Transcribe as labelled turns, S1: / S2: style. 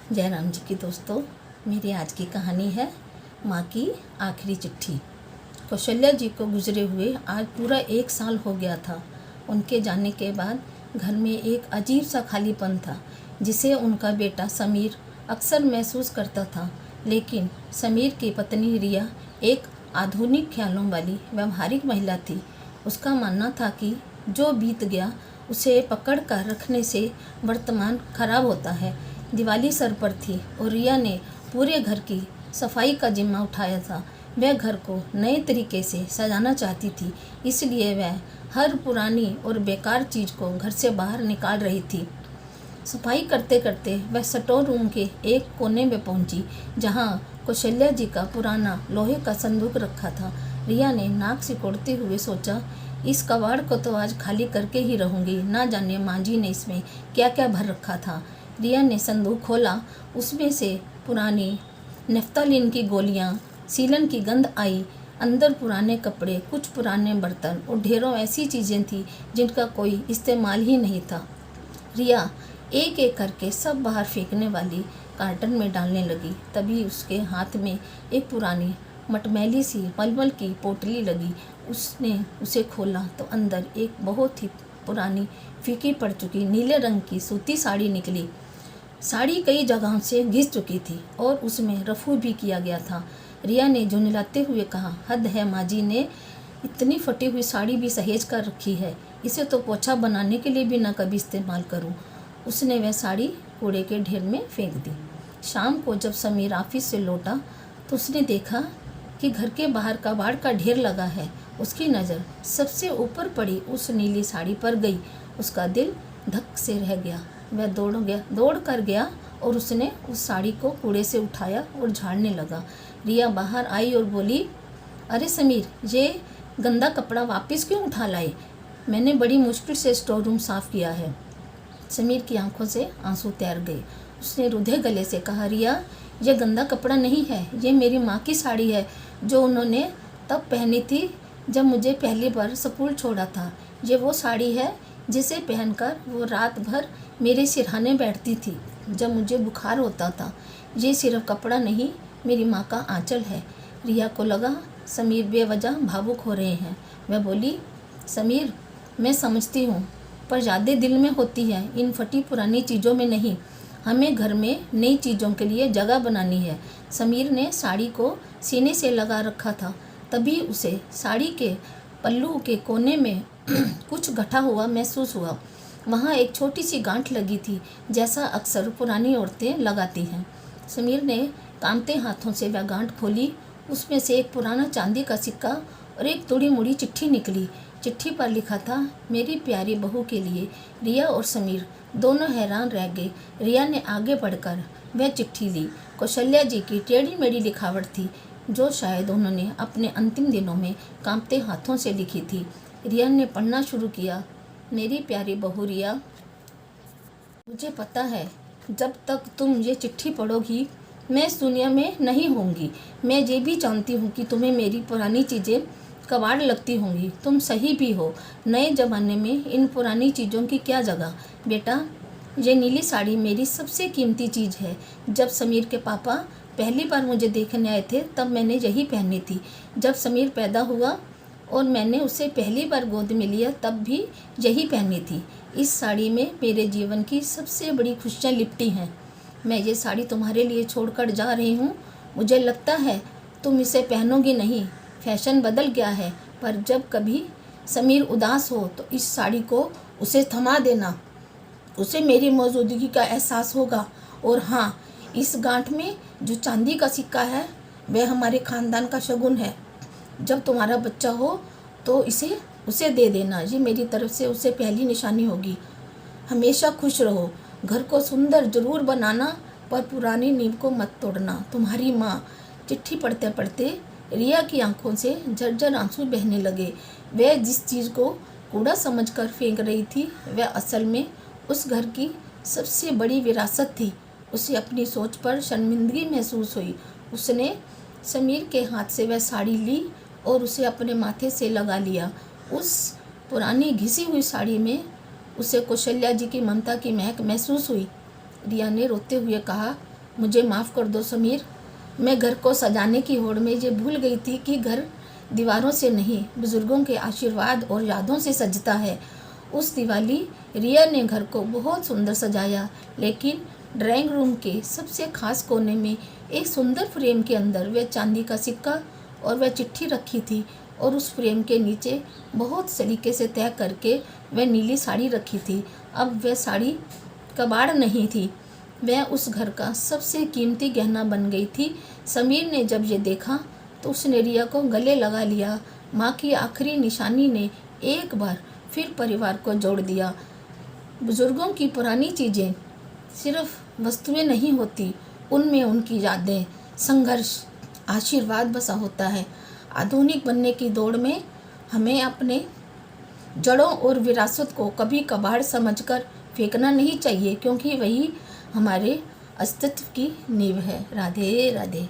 S1: जयराम जी की दोस्तों, मेरी आज की कहानी है माँ की आखिरी चिट्ठी। कौशल्या जी को गुजरे हुए आज पूरा 1 साल हो गया था। उनके जाने के बाद घर में एक अजीब सा खालीपन था, जिसे उनका बेटा समीर अक्सर महसूस करता था। लेकिन समीर की पत्नी रिया एक आधुनिक ख्यालों वाली व्यवहारिक महिला थी। उसका मानना था कि जो बीत गया उसे पकड़ कर रखने से वर्तमान खराब होता है। दिवाली सर पर थी और रिया ने पूरे घर की सफाई का जिम्मा उठाया था। वह घर को नए तरीके से सजाना चाहती थी, इसलिए वह हर पुरानी और बेकार चीज़ को घर से बाहर निकाल रही थी। सफाई करते करते वह स्टोर रूम के एक कोने में पहुंची, जहां कौशल्या जी का पुराना लोहे का संदूक रखा था। रिया ने नाक सिकोड़ते हुए सोचा, इस कबाड़ को तो आज खाली करके ही रहूंगी। ना जाने माँ जी ने इसमें क्या क्या भर रखा था। रिया ने संदूक खोला। उसमें से पुरानी नेफ्तालीन की गोलियां, सीलन की गंध आई। अंदर पुराने कपड़े, कुछ पुराने बर्तन और ढेरों ऐसी चीज़ें थी जिनका कोई इस्तेमाल ही नहीं था। रिया एक एक करके सब बाहर फेंकने वाली कार्टन में डालने लगी। तभी उसके हाथ में एक पुरानी मटमैली सी मलमल की पोटली लगी। उसने उसे खोला तो अंदर एक बहुत ही पुरानी, फीकी पड़ चुकी नीले रंग की सूती साड़ी निकली। साड़ी कई जगहों से घिस चुकी थी और उसमें रफू भी किया गया था। रिया ने झुंझलाते हुए कहा, हद है, माँ जी ने इतनी फटी हुई साड़ी भी सहेज कर रखी है। इसे तो पोछा बनाने के लिए भी ना कभी इस्तेमाल करूं। उसने वह साड़ी कूड़े के ढेर में फेंक दी। शाम को जब समीर ऑफिस से लौटा तो उसने देखा कि घर के बाहर कबाड़ का ढेर लगा है। उसकी नज़र सबसे ऊपर पड़ी उस नीली साड़ी पर गई। उसका दिल धक से रह गया। वह दौड़ कर गया और उसने उस साड़ी को कूड़े से उठाया और झाड़ने लगा। रिया बाहर आई और बोली, अरे समीर, ये गंदा कपड़ा वापस क्यों उठा लाए? मैंने बड़ी मुश्किल से स्टोर रूम साफ़ किया है। समीर की आंखों से आंसू तैर गए। उसने रुधे गले से कहा, रिया, यह गंदा कपड़ा नहीं है, ये मेरी माँ की साड़ी है, जो उन्होंने तब पहनी थी जब मुझे पहली बार स्कूल छोड़ा था। ये वो साड़ी है जिसे पहनकर वो रात भर मेरे सिरहाने बैठती थी जब मुझे बुखार होता था। ये सिर्फ कपड़ा नहीं, मेरी माँ का आंचल है। रिया को लगा समीर बेवजह भावुक हो रहे हैं। वह बोली, समीर, मैं समझती हूँ, पर ज़्यादा दिल में होती है, इन फटी पुरानी चीज़ों में नहीं। हमें घर में नई चीज़ों के लिए जगह बनानी है। समीर ने साड़ी को सीने से लगा रखा था। तभी उसे साड़ी के पल्लू के कोने में कुछ गठा हुआ महसूस हुआ। वहाँ एक छोटी सी गांठ लगी थी, जैसा अक्सर पुरानी औरतें लगाती हैं। समीर ने कांपते हाथों से वह गांठ खोली। उसमें से एक पुराना चांदी का सिक्का और एक तोड़ी मुड़ी चिट्ठी निकली। चिट्ठी पर लिखा था, मेरी प्यारी बहू के लिए। रिया और समीर दोनों हैरान रह गए। रिया ने आगे बढ़कर वह चिट्ठी ली। कौशल्या जी की टेढ़ी मेढ़ी लिखावट थी, जो शायद उन्होंने अपने अंतिम दिनों में कांपते हाथों से लिखी थी। रिया ने पढ़ना शुरू किया। मेरी प्यारी बहू रिया, मुझे पता है जब तक तुम ये चिट्ठी पढ़ोगी मैं इस दुनिया में नहीं होंगी। मैं ये भी जानती हूँ कि तुम्हें मेरी पुरानी चीज़ें कबाड़ लगती होंगी। तुम सही भी हो। नए ज़माने में इन पुरानी चीज़ों की क्या जगह। बेटा, ये नीली साड़ी मेरी सबसे कीमती चीज़ है। जब समीर के पापा पहली बार मुझे देखने आए थे तब मैंने यही पहनी थी। जब समीर पैदा हुआ और मैंने उसे पहली बार गोद में लिया तब भी यही पहनी थी। इस साड़ी में मेरे जीवन की सबसे बड़ी खुशियाँ लिपटी हैं। मैं ये साड़ी तुम्हारे लिए छोड़कर जा रही हूँ। मुझे लगता है तुम इसे पहनोगी नहीं, फैशन बदल गया है, पर जब कभी समीर उदास हो तो इस साड़ी को उसे थमा देना। उसे मेरी मौजूदगी का एहसास होगा। और हाँ, इस गांठ में जो चांदी का सिक्का है वह हमारे ख़ानदान का शगुन है। जब तुम्हारा बच्चा हो तो इसे उसे दे देना। ये मेरी तरफ से उसे पहली निशानी होगी। हमेशा खुश रहो। घर को सुंदर जरूर बनाना, पर पुरानी नींव को मत तोड़ना। तुम्हारी माँ। चिट्ठी पढ़ते पढ़ते रिया की आंखों से झरझर आंसू बहने लगे। वह जिस चीज़ को कूड़ा समझकर फेंक रही थी वह असल में उस घर की सबसे बड़ी विरासत थी। उसे अपनी सोच पर शर्मिंदगी महसूस हुई। उसने समीर के हाथ से वह साड़ी ली और उसे अपने माथे से लगा लिया। उस पुरानी घिसी हुई साड़ी में उसे कौशल्या जी की ममता की महक महसूस हुई। रिया ने रोते हुए कहा, मुझे माफ़ कर दो समीर, मैं घर को सजाने की होड़ में ये भूल गई थी कि घर दीवारों से नहीं, बुज़ुर्गों के आशीर्वाद और यादों से सजता है। उस दिवाली रिया ने घर को बहुत सुंदर सजाया, लेकिन ड्राइंग रूम के सबसे खास कोने में एक सुंदर फ्रेम के अंदर वह चांदी का सिक्का और वह चिट्ठी रखी थी, और उस फ्रेम के नीचे बहुत सलीके से तय करके वह नीली साड़ी रखी थी। अब वह साड़ी कबाड़ नहीं थी, वह उस घर का सबसे कीमती गहना बन गई थी। समीर ने जब ये देखा तो उसने रिया को गले लगा लिया। माँ की आखिरी निशानी ने एक बार फिर परिवार को जोड़ दिया। बुजुर्गों की पुरानी चीज़ें सिर्फ वस्तुएं नहीं होती, उनमें उनकी यादें, संघर्ष, आशीर्वाद बसा होता है। आधुनिक बनने की दौड़ में हमें अपने जड़ों और विरासत को कभी कबाड़ समझकर फेंकना नहीं चाहिए, क्योंकि वही हमारे अस्तित्व की नींव है। राधे राधे।